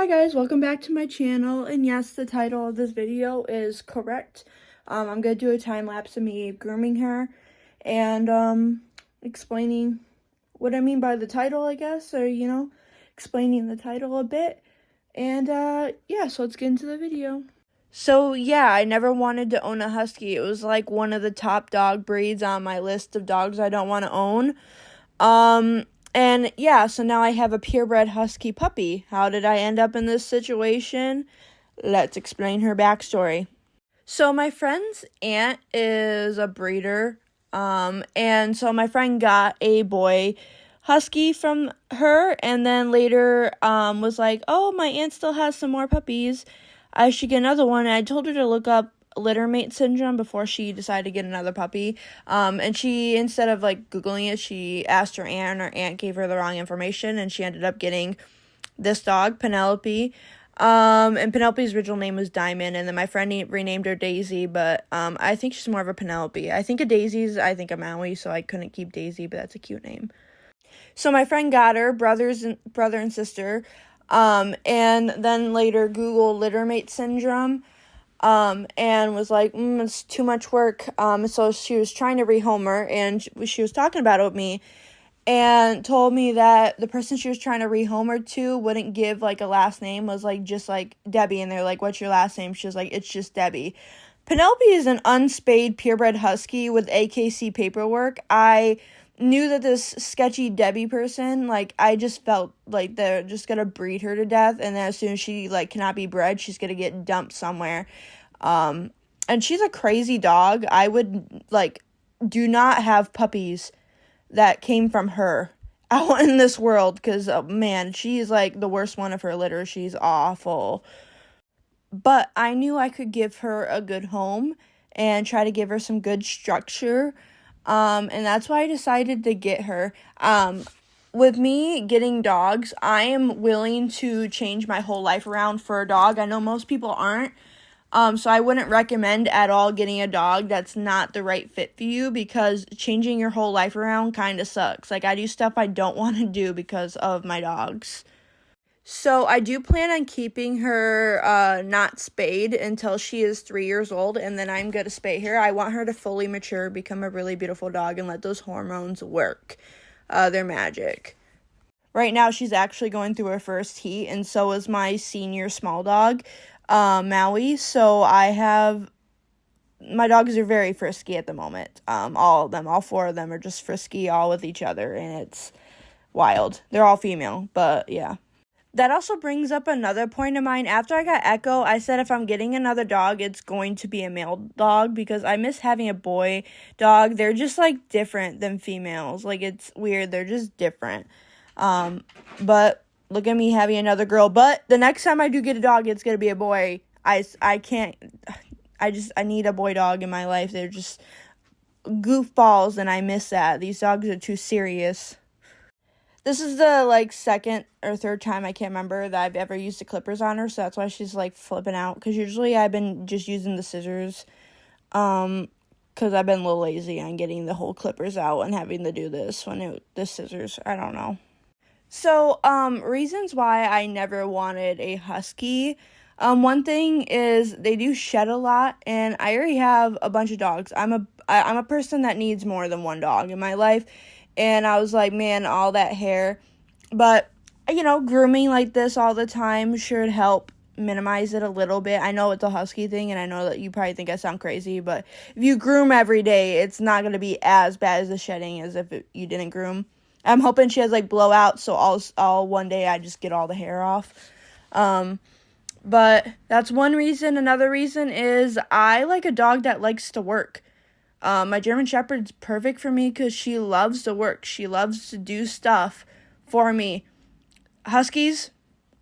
Hi guys, welcome back to my channel, and yes, the title of this video is correct. I'm going to do a time lapse of me grooming her and explaining what I mean by the title, I guess, or explaining the title a bit. And yeah, so let's get into the video. So yeah, I never wanted to own a Husky. It was like one of the top dog breeds on my list of dogs I don't want to own. And yeah, so now I have a purebred Husky puppy. How did I end up in this situation? Let's explain her backstory. So my friend's aunt is a breeder, and so my friend got a boy Husky from her, and then later, was like, oh, my aunt still has some more puppies. I should get another one. And I told her to look up litter mate syndrome before she decided to get another puppy. And she, instead of like Googling it, she asked her aunt, and her aunt gave her the wrong information, and she ended up getting this dog, Penelope. And Penelope's original name was Diamond, and then my friend renamed her Daisy, but I think she's more of a Penelope. I think a Daisy's, I think a Maui, so I couldn't keep Daisy, but that's a cute name. So my friend got her, brother and sister, and then later Googled litter mate syndrome, and was like, it's too much work. So she was trying to rehome her, and she was talking about it with me, and told me that the person she was trying to rehome her to wouldn't give, like, a last name, was, like, just, like, Debbie, and they're like, what's your last name? She was like, it's just Debbie. Penelope is an unspayed purebred Husky with AKC paperwork. I knew that this sketchy Debbie person, like, I just felt like they're just gonna breed her to death, and then as soon as she, like, cannot be bred, she's gonna get dumped somewhere. And she's a crazy dog. I would, like, do not have puppies that came from her out in this world, because, man, she's, like, the worst one of her litter. She's awful. But I knew I could give her a good home and try to give her some good structure. And that's why I decided to get her. With me getting dogs, I am willing to change my whole life around for a dog. I know most people aren't. So I wouldn't recommend at all getting a dog that's not the right fit for you, because changing your whole life around kind of sucks. Like, I do stuff I don't want to do because of my dogs. So I do plan on keeping her not spayed until she is 3 years old, and then I'm going to spay her. I want her to fully mature, become a really beautiful dog, and let those hormones work. They're magic. Right now, she's actually going through her first heat, and so is my senior small dog, Maui. So my dogs are very frisky at the moment. All of them, all four of them are just frisky, all with each other, and it's wild. They're all female, but yeah. That also brings up another point of mine. After I got Echo, I said if I'm getting another dog, it's going to be a male dog, because I miss having a boy dog. They're just, like, different than females. Like, it's weird. They're just different. But look at me having another girl. But the next time I do get a dog, it's going to be a boy. I need a boy dog in my life. They're just goofballs, and I miss that. These dogs are too serious. This is the, like, second or third time, I can't remember, that I've ever used the clippers on her, so that's why she's, like, flipping out, because usually I've been just using the scissors, because I've been a little lazy on getting the whole clippers out and having to do this the scissors, I don't know. So, reasons why I never wanted a Husky. One thing is they do shed a lot, and I already have a bunch of dogs. I'm a person that needs more than one dog in my life. And I was like, man, all that hair. But, grooming like this all the time should help minimize it a little bit. I know it's a Husky thing, and I know that you probably think I sound crazy, but if you groom every day, it's not going to be as bad as the shedding as if you didn't groom. I'm hoping she has, like, blowouts, so all one day I just get all the hair off. But that's one reason. Another reason is I like a dog that likes to work. My German Shepherd's perfect for me because she loves to work. She loves to do stuff for me. Huskies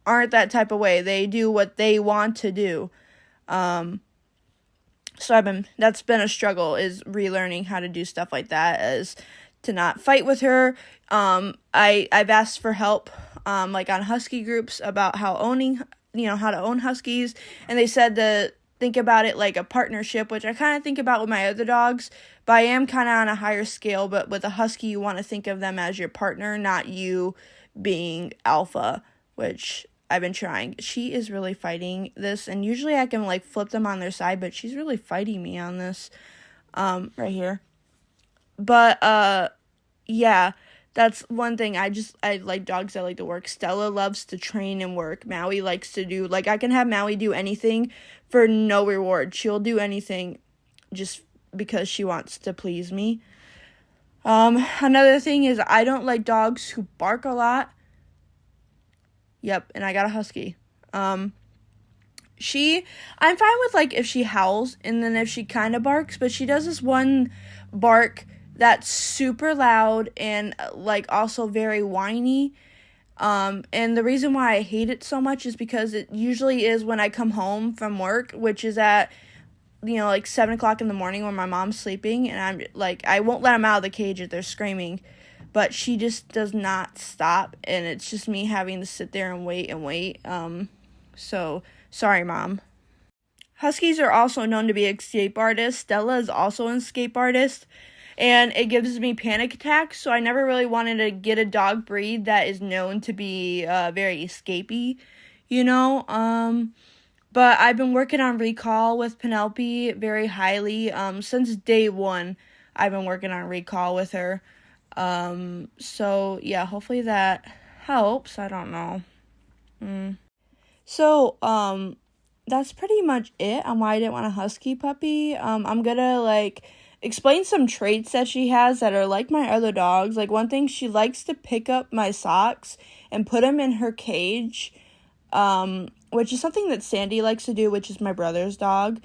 aren't that type of way. They do what they want to do. So that's been a struggle, is relearning how to do stuff like that, as to not fight with her. I've asked for help, like on Husky groups, about how to own Huskies, and they said to think about it like a partnership, which I kind of think about with my other dogs, but I am kind of on a higher scale. But with a Husky, you want to think of them as your partner, not you being alpha, which I've been trying. She is really fighting this, and usually I can, like, flip them on their side, but she's really fighting me on this, right here. But, yeah, that's one thing. I like dogs that like to work. Stella loves to train and work. Maui likes to do, like, I can have Maui do anything for no reward. She'll do anything just because she wants to please me. Another thing is I don't like dogs who bark a lot. Yep, and I got a Husky. I'm fine with, like, if she howls and then if she kind of barks, but she does this one bark that's super loud and, like, also very whiny. And the reason why I hate it so much is because it usually is when I come home from work, which is at, like 7 o'clock in the morning when my mom's sleeping, and I'm like, I won't let them out of the cage if they're screaming, but she just does not stop, and it's just me having to sit there and wait. So sorry, Mom. Huskies are also known to be escape artists. Stella is also an escape artist, and it gives me panic attacks, so I never really wanted to get a dog breed that is known to be very escapey, But I've been working on recall with Penelope very highly. Since day one, I've been working on recall with her. So, yeah, hopefully that helps. I don't know. So, that's pretty much it on why I didn't want a Husky puppy. I'm gonna, like, explain some traits that she has that are like my other dogs. Like, one thing, she likes to pick up my socks and put them in her cage, which is something that Sandy likes to do, which is my brother's dog.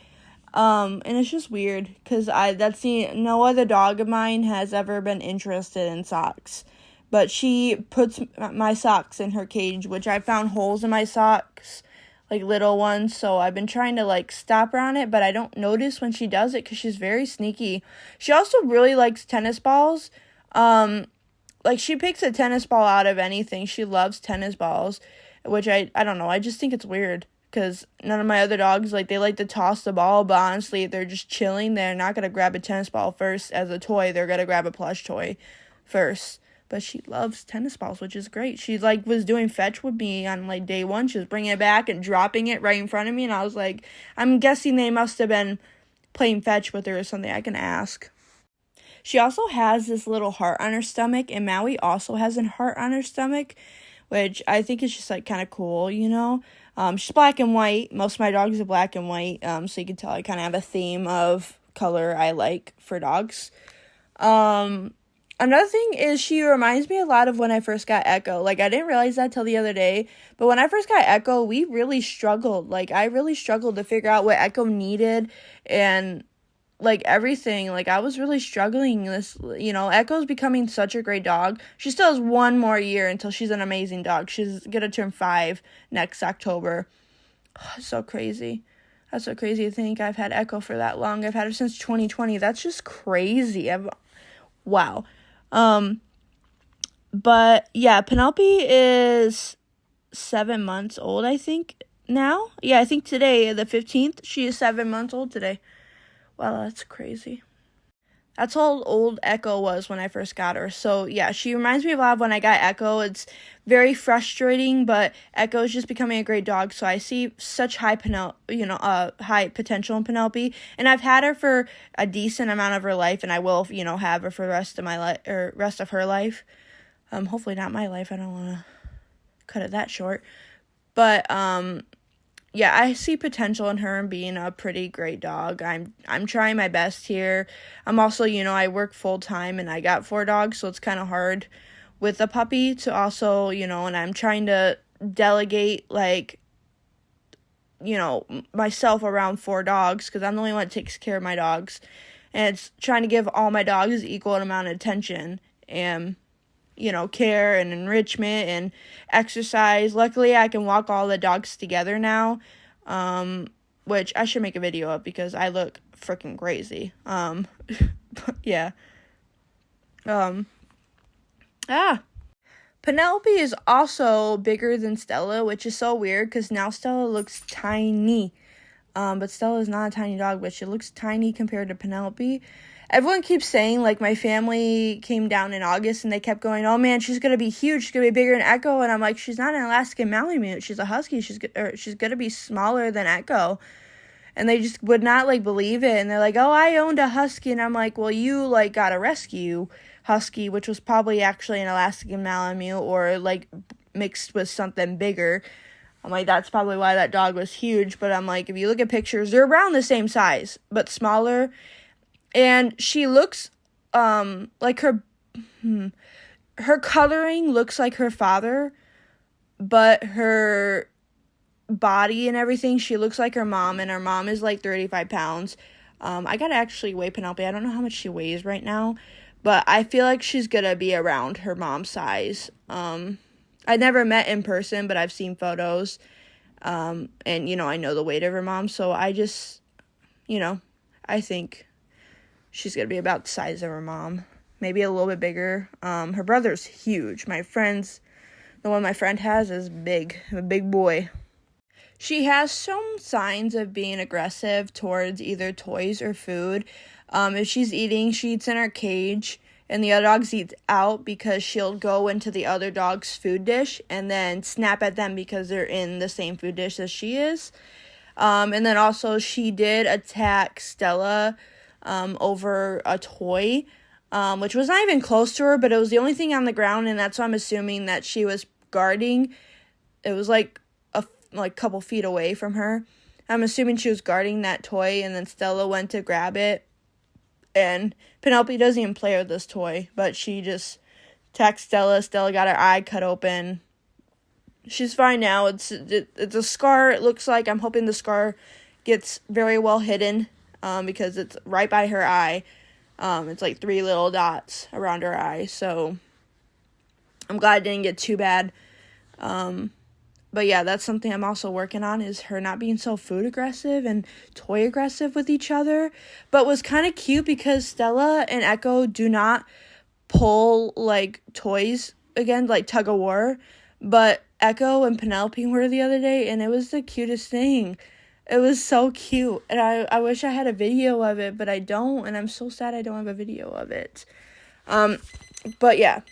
And it's just weird, because no other dog of mine has ever been interested in socks. But she puts my socks in her cage, which I found holes in my socks, like little ones, so I've been trying to, like, stop her on it, but I don't notice when she does it, because she's very sneaky. She also really likes tennis balls. Like, she picks a tennis ball out of anything. She loves tennis balls, which I don't know, I just think it's weird, because none of my other dogs, like, they like to toss the ball, but honestly, if they're just chilling, they're not going to grab a tennis ball first as a toy. They're going to grab a plush toy first. But she loves tennis balls, which is great. She, like, was doing fetch with me on, like, day one. She was bringing it back and dropping it right in front of me. And I was like, I'm guessing they must have been playing fetch with her or something. I can ask. She also has this little heart on her stomach. And Maui also has a heart on her stomach, which I think is just, like, kind of cool, She's black and white. Most of my dogs are black and white. So you can tell I kind of have a theme of color I like for dogs. Another thing is she reminds me a lot of when I first got Echo. Like, I didn't realize that till the other day. But when I first got Echo, we really struggled. Like, I really struggled to figure out what Echo needed and, like, everything. Like, I was really struggling. Echo's becoming such a great dog. She still has 1 more year until she's an amazing dog. She's going to turn 5 next October. So crazy. That's so crazy to think I've had Echo for that long. I've had her since 2020. That's just crazy. Wow. But yeah, Penelope is 7 months old, I think, now. Yeah, I think today, the 15th, she is 7 months old today. Wow, that's crazy. That's how old Echo was when I first got her. So yeah, she reminds me a lot of when I got Echo. It's very frustrating, but Echo is just becoming a great dog. So I see such high potential in Penelope, and I've had her for a decent amount of her life, and I will, have her for the rest of my life or rest of her life. Hopefully not my life. I don't want to cut it that short, but yeah, I see potential in her and being a pretty great dog. I'm trying my best here. I'm also, I work full time and I got 4 dogs, so it's kind of hard with a puppy to also, and I'm trying to delegate, like, myself around 4 dogs, because I'm the only one that takes care of my dogs. And it's trying to give all my dogs equal amount of attention and, care and enrichment and exercise. Luckily, I can walk all the dogs together now, which I should make a video of because I look freaking crazy. Yeah. Penelope is also bigger than Stella, which is so weird because now Stella looks tiny. But Stella is not a tiny dog, but she looks tiny compared to Penelope. everyone keeps saying, like, my family came down in August, and they kept going, oh, man, she's going to be huge. She's going to be bigger than Echo. And I'm like, she's not an Alaskan Malamute. She's a Husky. She's going to be smaller than Echo. And they just would not, like, believe it. And they're like, oh, I owned a Husky. And I'm like, well, you, like, got a rescue Husky, which was probably actually an Alaskan Malamute or, like, mixed with something bigger. I'm like, that's probably why that dog was huge. But I'm like, if you look at pictures, they're around the same size, but smaller. And she looks, like her coloring looks like her father, but her body and everything, she looks like her mom, and her mom is like 35 pounds. I gotta actually weigh Penelope. I don't know how much she weighs right now, but I feel like she's gonna be around her mom's size. I never met in person, but I've seen photos, and, you know, I know the weight of her mom, so I just, you know, I think she's gonna be about the size of her mom, maybe a little bit bigger. Her brother's huge. The one my friend has is big, a big boy. She has some signs of being aggressive towards either toys or food. If she's eating, she eats in her cage, and the other dogs eat out because she'll go into the other dog's food dish and then snap at them because they're in the same food dish as she is. And then also she did attack Stella over a toy, which was not even close to her, but it was the only thing on the ground, and that's why I'm assuming that she was guarding. It was like a couple feet away from her. I'm assuming she was guarding that toy, and then Stella went to grab it, and Penelope doesn't even play with this toy, but she just attacked Stella. Stella got her eye cut open. She's fine now. It's a scar, it looks like. I'm hoping the scar gets very well hidden, because it's right by her eye. It's like 3 little dots around her eye, so I'm glad it didn't get too bad. But yeah, that's something I'm also working on, is her not being so food aggressive and toy aggressive with each other. But was kind of cute because Stella and Echo do not pull, like, toys again, like tug of war. But Echo and Penelope were the other day, and it was the cutest thing. It was so cute, and I wish I had a video of it, but I don't, and I'm so sad I don't have a video of it. But yeah,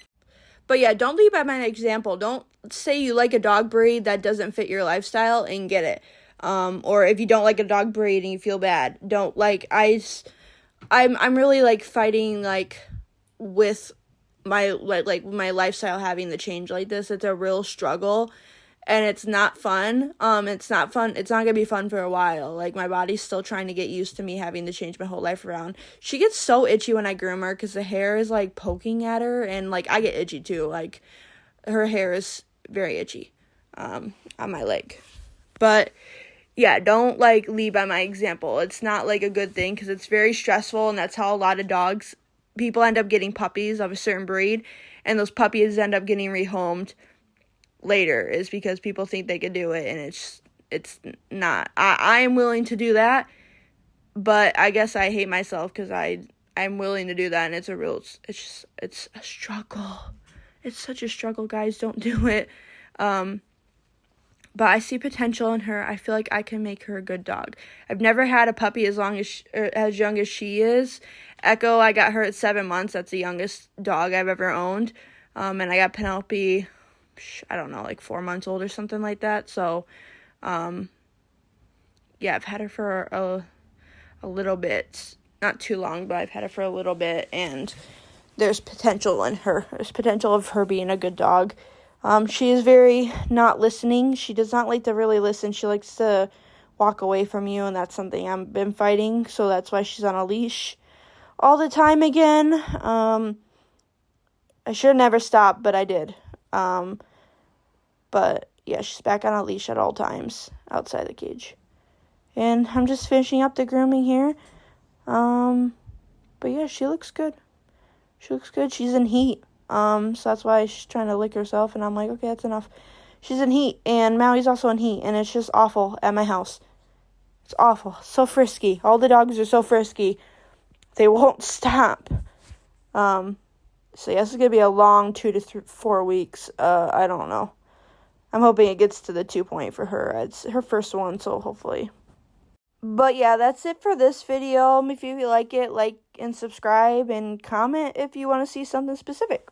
don't lead by my example. Don't say you like a dog breed that doesn't fit your lifestyle and get it. Or if you don't like a dog breed and you feel bad, don't, like, I'm really, like, fighting, like, with my, like my lifestyle having to change like this. It's a real struggle, and it's not fun. It's not fun. It's not gonna be fun for a while. Like, my body's still trying to get used to me having to change my whole life around. She gets so itchy when I groom her because the hair is, like, poking at her, and, like, I get itchy too. Like, her hair is very itchy on my leg. But yeah, don't, like, lead by my example. It's not, like, a good thing because it's very stressful, and that's how a lot of people end up getting puppies of a certain breed, and those puppies end up getting rehomed later, is because people think they could do it, and it's not. I am willing to do that, but I guess I hate myself because I'm willing to do that, and it's a struggle. It's such a struggle, guys. Don't do it. But I see potential in her. I feel like I can make her a good dog. I've never had a puppy as young as she is. Echo, I got her at 7 months. That's the youngest dog I've ever owned. And I got Penelope, I don't know, like 4 months old or something like that. So, yeah, I've had her for a little bit. Not too long, but I've had her for a little bit. And there's potential in her. There's potential of her being a good dog. She is very not listening. She does not like to really listen. She likes to walk away from you, and that's something I've been fighting. So that's why she's on a leash all the time again. I should have never stopped, but I did. But yeah, she's back on a leash at all times outside the cage. And I'm just finishing up the grooming here. But yeah, she looks good. She's in heat. So that's why she's trying to lick herself, and I'm like, okay, that's enough. She's in heat, and Maui's also in heat, and it's just awful at my house. It's awful. So frisky. All the dogs are so frisky. They won't stop. So yes, it's going to be a long 2 to 4 weeks. I don't know. I'm hoping it gets to the 2 point for her. It's her first one, so hopefully. But yeah, that's it for this video. If you like it, like and subscribe and comment if you want to see something specific.